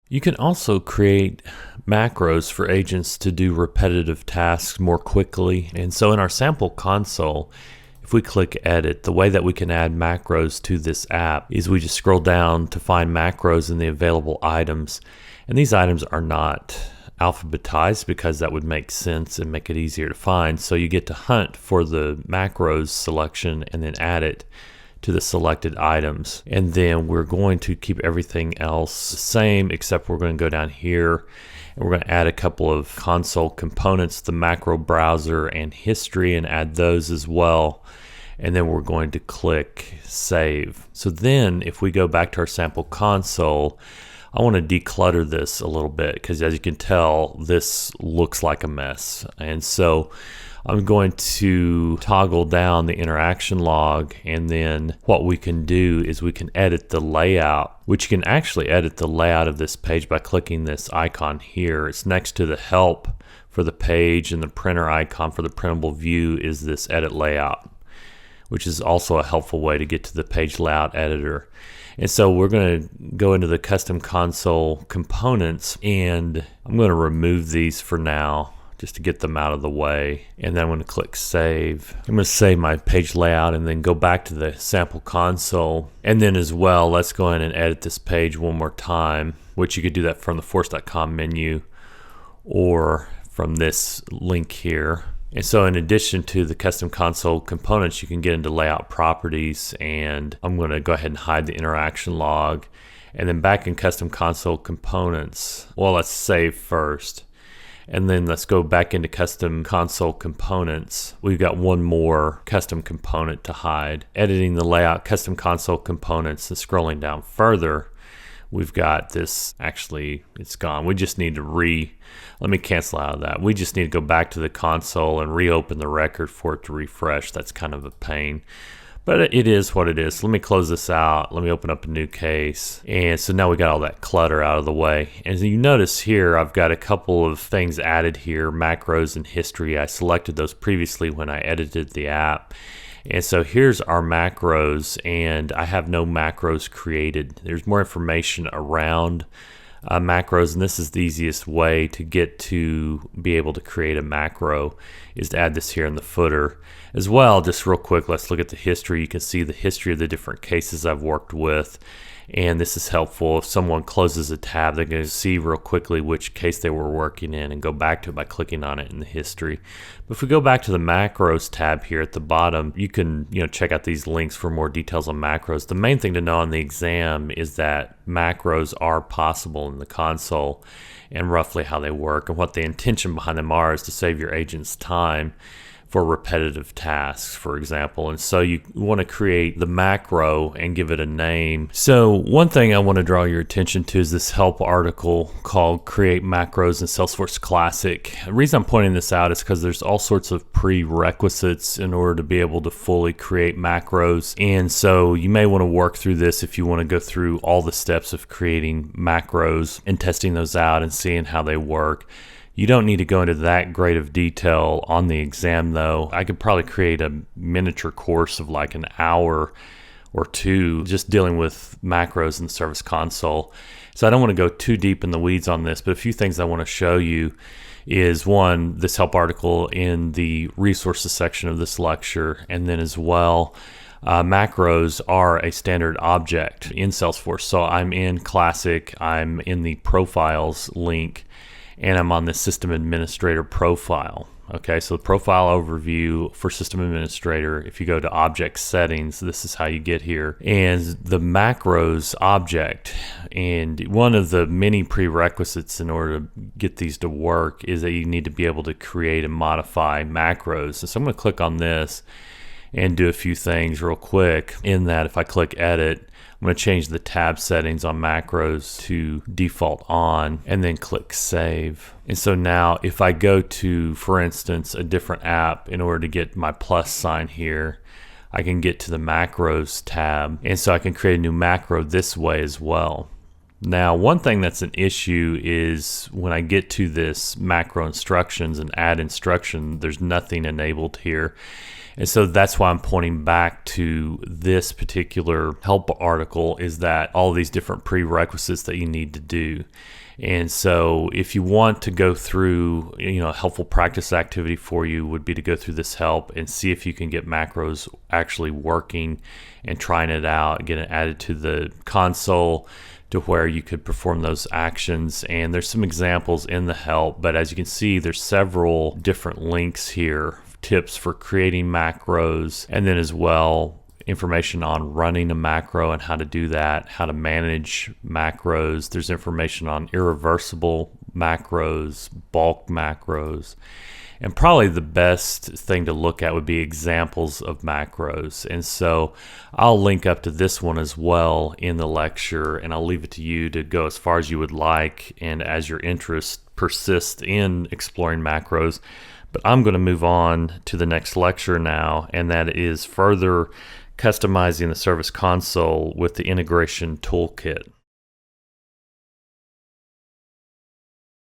You can also create macros for agents to do repetitive tasks more quickly. And so in our sample console, if we click edit, the way that we can add macros to this app is we just scroll down to find macros in the available items. And these items are not alphabetized because that would make sense and make it easier to find. So you get to hunt for the macros selection and then add it to the selected items. And then we're going to keep everything else the same, except we're going to go down here and we're going to add a couple of console components, the macro browser and history, and add those as well. And then we're going to click save. So then if we go back to our sample console, I want to declutter this a little bit because as you can tell, this looks like a mess. And so I'm going to toggle down the interaction log, and then what we can do is we can edit the layout, which you can actually edit the layout of this page by clicking this icon here. It's next to the help for the page, and the printer icon for the printable view is this edit layout, which is also a helpful way to get to the page layout editor. And so we're going to go into the custom console components, and I'm going to remove these for now just to get them out of the way. And then I'm going to click save. I'm going to save my page layout and then go back to the sample console. And then as well, let's go ahead and edit this page one more time, which you could do that from the force.com menu or from this link here. And so in addition to the custom console components, you can get into layout properties, and I'm going to go ahead and hide the interaction log. And then back in custom console components, well, let's save first. And then let's go back into custom console components. We've got one more custom component to hide. Editing the layout, custom console components, and scrolling down further, we've got this, actually it's gone. We just need to let me cancel out of that. We just need to go back to the console and reopen the record for it to refresh. That's kind of a pain, but it is what it is. So let me close this out. Let me open up a new case. And so now we got all that clutter out of the way. And you notice here, I've got a couple of things added here, macros and history. I selected those previously when I edited the app. And so here's our macros, and I have no macros created. There's more information around macros, and this is the easiest way to get to be able to create a macro is to add this here in the footer. As well, just real quick, let's look at the history. You can see the history of the different cases I've worked with, and this is helpful. If someone closes a tab, they're going to see real quickly which case they were working in and go back to it by clicking on it in the history. But if we go back to the macros tab here at the bottom, you can check out these links for more details on macros. The main thing to know on the exam is that macros are possible in the console and roughly how they work, and what the intention behind them are is to save your agents time for repetitive tasks, for example. And so you want to create the macro and give it a name. So one thing I want to draw your attention to is this help article called Create Macros in Salesforce Classic. The reason I'm pointing this out is because there's all sorts of prerequisites in order to be able to fully create macros. And so you may want to work through this if you want to go through all the steps of creating macros and testing those out and seeing how they work. You don't need to go into that great of detail on the exam though. I could probably create a miniature course of like an hour or two just dealing with macros in the Service Console. So I don't want to go too deep in the weeds on this, but a few things I want to show you is one, this help article in the resources section of this lecture, and then as well, macros are a standard object in Salesforce. So I'm in Classic, I'm in the Profiles link, and I'm on the System Administrator profile. Okay, so the profile overview for System Administrator, if you go to Object Settings, this is how you get here. And the macros object, and one of the many prerequisites in order to get these to work is that you need to be able to create and modify macros. And so I'm going to click on this and do a few things real quick. In that, if I click Edit, I'm going to change the tab settings on macros to default on, and then click save. And so now if I go to, for instance, a different app in order to get my plus sign here, I can get to the macros tab, and so I can create a new macro this way as well. Now, one thing that's an issue is when I get to this macro instructions and add instruction, there's nothing enabled here. And so that's why I'm pointing back to this particular help article, is that all these different prerequisites that you need to do. And so if you want to go through, a helpful practice activity for you would be to go through this help and see if you can get macros actually working and trying it out, get it added to the console to where you could perform those actions. And there's some examples in the help, but as you can see, there's several different links here, tips for creating macros, and then as well information on running a macro and how to do that, how to manage macros. There's information on irreversible macros, bulk macros, and probably the best thing to look at would be examples of macros. And so I'll link up to this one as well in the lecture, and I'll leave it to you to go as far as you would like and as your interest persists in exploring macros. But I'm going to move on to the next lecture now, and that is further customizing the Service Console with the Integration Toolkit.